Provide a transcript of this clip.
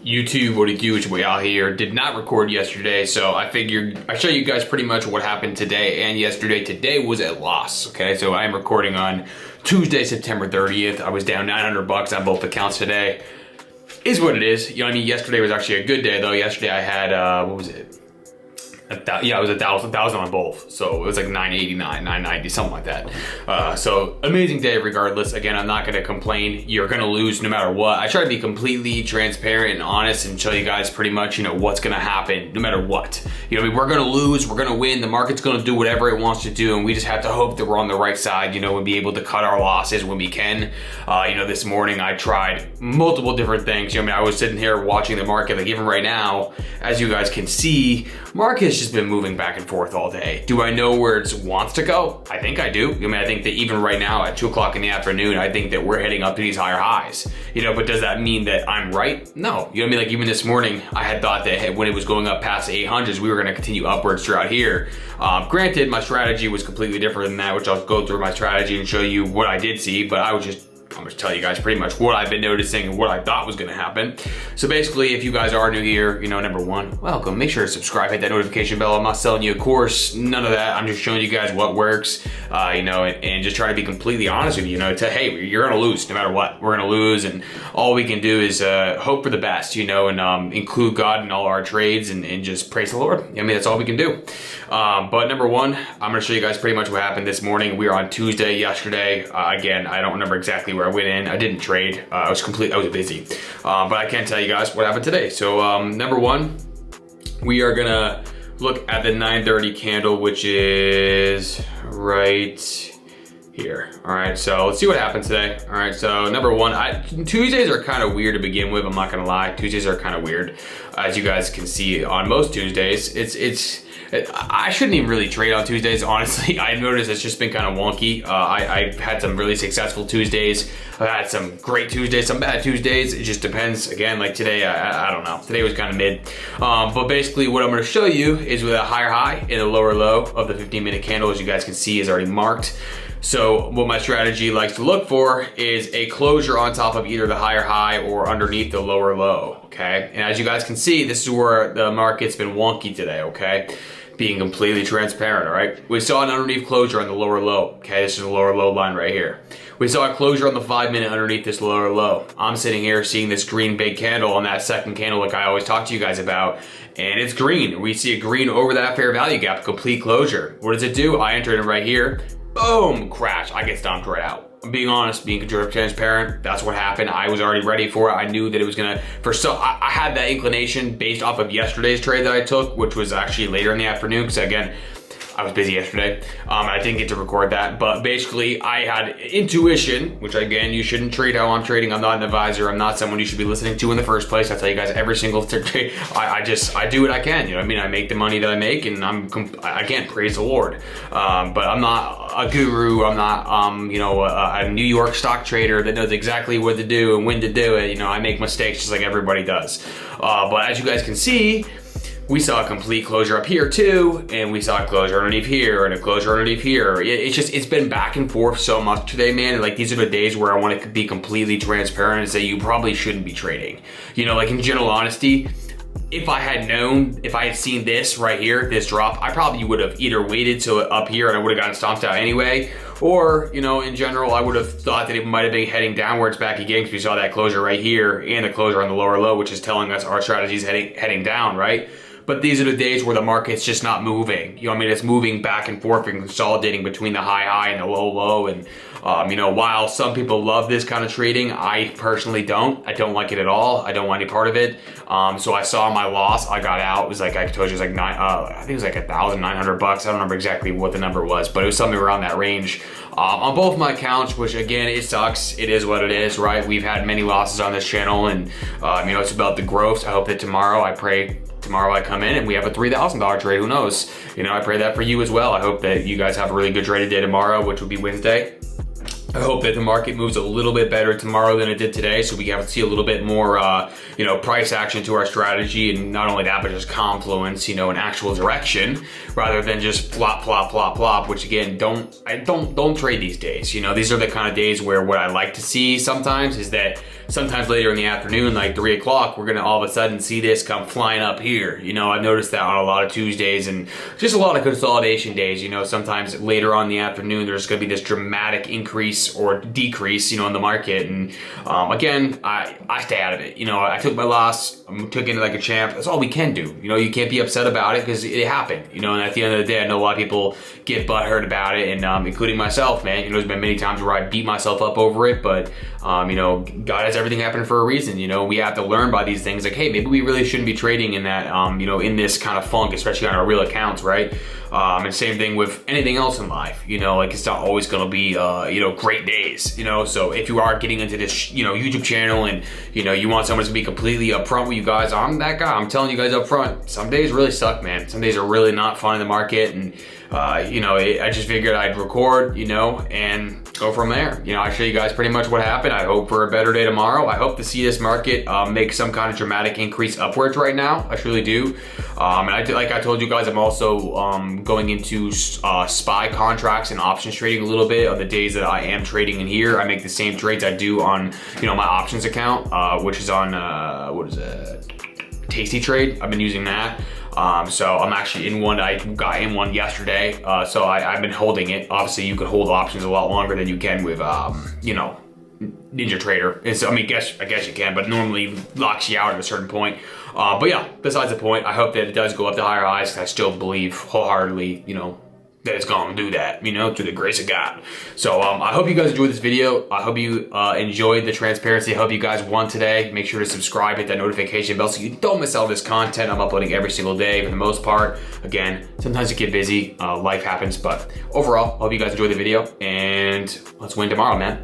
YouTube, what it do, it's way out here. Did not record yesterday, so I figured I'd show you guys pretty much what happened today and yesterday. Today was a loss, okay? So I'm recording on Tuesday, September 30th. I was down $900 on both accounts today. Is what it is. You know what I mean? Yesterday was actually a good day, though. Yesterday I had, what was it? Yeah, it was 1,000 on both. So it was like 989, 990, something like that. So amazing day regardless. Again, I'm not gonna complain. You're gonna lose no matter what. I try to be completely transparent and honest and show you guys pretty much, you know, what's gonna happen no matter what. You know, I mean, we're gonna lose, we're gonna win, the market's gonna do whatever it wants to do, and we just have to hope that we're on the right side, you know, and be able to cut our losses when we can. You know, this morning I tried multiple different things. You know, I mean, I was sitting here watching the market, like even right now, as you guys can see, market's just been moving back and forth all day. Do I know where it wants to go? I think I do. I mean, I think that even right now at 2 o'clock in the afternoon, I think that we're heading up to these higher highs. You know, but does that mean that I'm right? No. You know what I mean? Like even this morning, I had thought that when it was going up past the 800s, we were gonna continue upwards throughout here. Granted, my strategy was completely different than that, which I'll go through my strategy and show you what I did see, but I'm gonna tell you guys pretty much what I've been noticing and what I thought was gonna happen. So basically, if you guys are new here, you know, number one, welcome. Make sure to subscribe, hit that notification bell. I'm not selling you a course, none of that. I'm just showing you guys what works, you know, and just try to be completely honest with you, you know, to, hey, you're gonna lose no matter what. We're gonna lose, and all we can do is hope for the best, you know, and include God in all our trades and just praise the Lord. I mean, that's all we can do. But number one, I'm gonna show you guys pretty much what happened this morning. We were on Tuesday yesterday. Again, I don't remember exactly where I went in. I didn't trade. I was busy. But I can tell you guys what happened today. So number one, we are gonna look at the 930 candle, which is right here. All right, so let's see what happened today. All right, so number one, Tuesdays are kind of weird to begin with. I'm not gonna lie. Tuesdays are kind of weird. As you guys can see on most Tuesdays, I shouldn't even really trade on Tuesdays, honestly. I noticed it's just been kind of wonky. I've had some really successful Tuesdays. I've had some great Tuesdays, some bad Tuesdays. It just depends. Again, like today, I don't know. Today was kind of mid. But basically what I'm gonna show you is with a higher high and a lower low of the 15-minute candle, as you guys can see, is already marked. So what my strategy likes to look for is a closure on top of either the higher high or underneath the lower low, okay? And as you guys can see, this is where the market's been wonky today, okay? Being completely transparent, all right? We saw an underneath closure on the lower low, okay? This is the lower low line right here. We saw a closure on the 5-minute underneath this lower low. I'm sitting here seeing this green big candle on that second candle like I always talk to you guys about, and it's green. We see a green over that fair value gap, complete closure. What does it do? I entered it right here. Boom, crash. I get stomped right out. I'm being honest, being transparent. That's what happened. I was already ready for it. I knew that it was gonna, I had that inclination based off of yesterday's trade that I took, which was actually later in the afternoon, because again, I was busy yesterday. I didn't get to record that, but basically I had intuition, which again, you shouldn't trade how I'm trading. I'm not an advisor. I'm not someone you should be listening to in the first place. I tell you guys every single trade. I do what I can. You know what I mean? I make the money that I make, and again, praise the Lord. But I'm not a guru. I'm not, you know, a New York stock trader that knows exactly what to do and when to do it. You know, I make mistakes just like everybody does. But as you guys can see, we saw a complete closure up here too, and we saw a closure underneath here and a closure underneath here. It's been back and forth so much today, man. And like, these are the days where I want to be completely transparent and say you probably shouldn't be trading. You know, like in general honesty, if I had seen this right here, this drop, I probably would have either waited till up here and I would have gotten stomped out anyway, or, you know, in general, I would have thought that it might have been heading downwards back again, because we saw that closure right here and the closure on the lower low, which is telling us our strategy is heading down, right? But these are the days where the market's just not moving. You know what I mean? It's moving back and forth and consolidating between the high and the low. And, you know, while some people love this kind of trading, I personally don't. I don't like it at all. I don't want any part of it. So I saw my loss. I got out. It was like, I told you, it was like I think it was like $1,900. I don't remember exactly what the number was, but it was something around that range. On both my accounts, which again, it sucks. It is what it is, right? We've had many losses on this channel, and, you know, it's about the growth. I hope that tomorrow I come in and we have a $3,000 trade. Who knows? You know, I pray that for you as well. I hope that you guys have a really good trading day tomorrow, which will be Wednesday. I hope that the market moves a little bit better tomorrow than it did today, so we can see a little bit more, you know, price action to our strategy, and not only that, but just confluence, you know, an actual direction, rather than just flop, flop, flop, flop. Which again, don't trade these days. You know, these are the kind of days where what I like to see sometimes is that sometimes later in the afternoon, like 3 o'clock, we're gonna all of a sudden see this come flying up here. You know, I've noticed that on a lot of Tuesdays and just a lot of consolidation days. You know, sometimes later on in the afternoon, there's gonna be this dramatic increase or decrease, you know, in the market. And again, I stay out of it. You know, I took my loss, I took it like a champ. That's all we can do. You know, you can't be upset about it because it happened. You know, and at the end of the day, I know a lot of people get butthurt about it, and including myself, man. You know, there's been many times where I beat myself up over it, but you know, God has everything happen for a reason. You know, we have to learn by these things. Like, hey, maybe we really shouldn't be trading in that, you know, in this kind of funk, especially on our real accounts, right? And same thing with anything else in life. You know, like it's not always going to be, you know, great days. You know, so if you are getting into this, you know, YouTube channel and you know you want someone to be completely upfront with you guys, I'm that guy. I'm telling you guys up front. Some days really suck, man. Some days are really not fun in the market, and you know, I just figured I'd record, you know, and go from there. You know, I show you guys pretty much what happened. I hope for a better day tomorrow. I hope to see this market make some kind of dramatic increase upwards right now. I truly do. And like I told you guys, I'm also going into SPY contracts and options trading a little bit on the days that I am trading in here. I make the same trades I do on, you know, my options account, which is on, what is it? Tasty Trade. I've been using that. So I'm actually in one. I got in one yesterday. So I've been holding it. Obviously, you could hold options a lot longer than you can with, you know, NinjaTrader. I mean, I guess you can, but normally locks you out at a certain point. But yeah, besides the point, I hope that it does go up to higher highs. I still believe wholeheartedly, you know, that it's gonna do that, you know, through the grace of God. So I hope you guys enjoyed this video. I hope you enjoyed the transparency. I hope you guys won today. Make sure to subscribe, hit that notification bell so you don't miss all this content. I'm uploading every single day for the most part. Again, sometimes you get busy, life happens, but overall, I hope you guys enjoyed the video, and let's win tomorrow, man.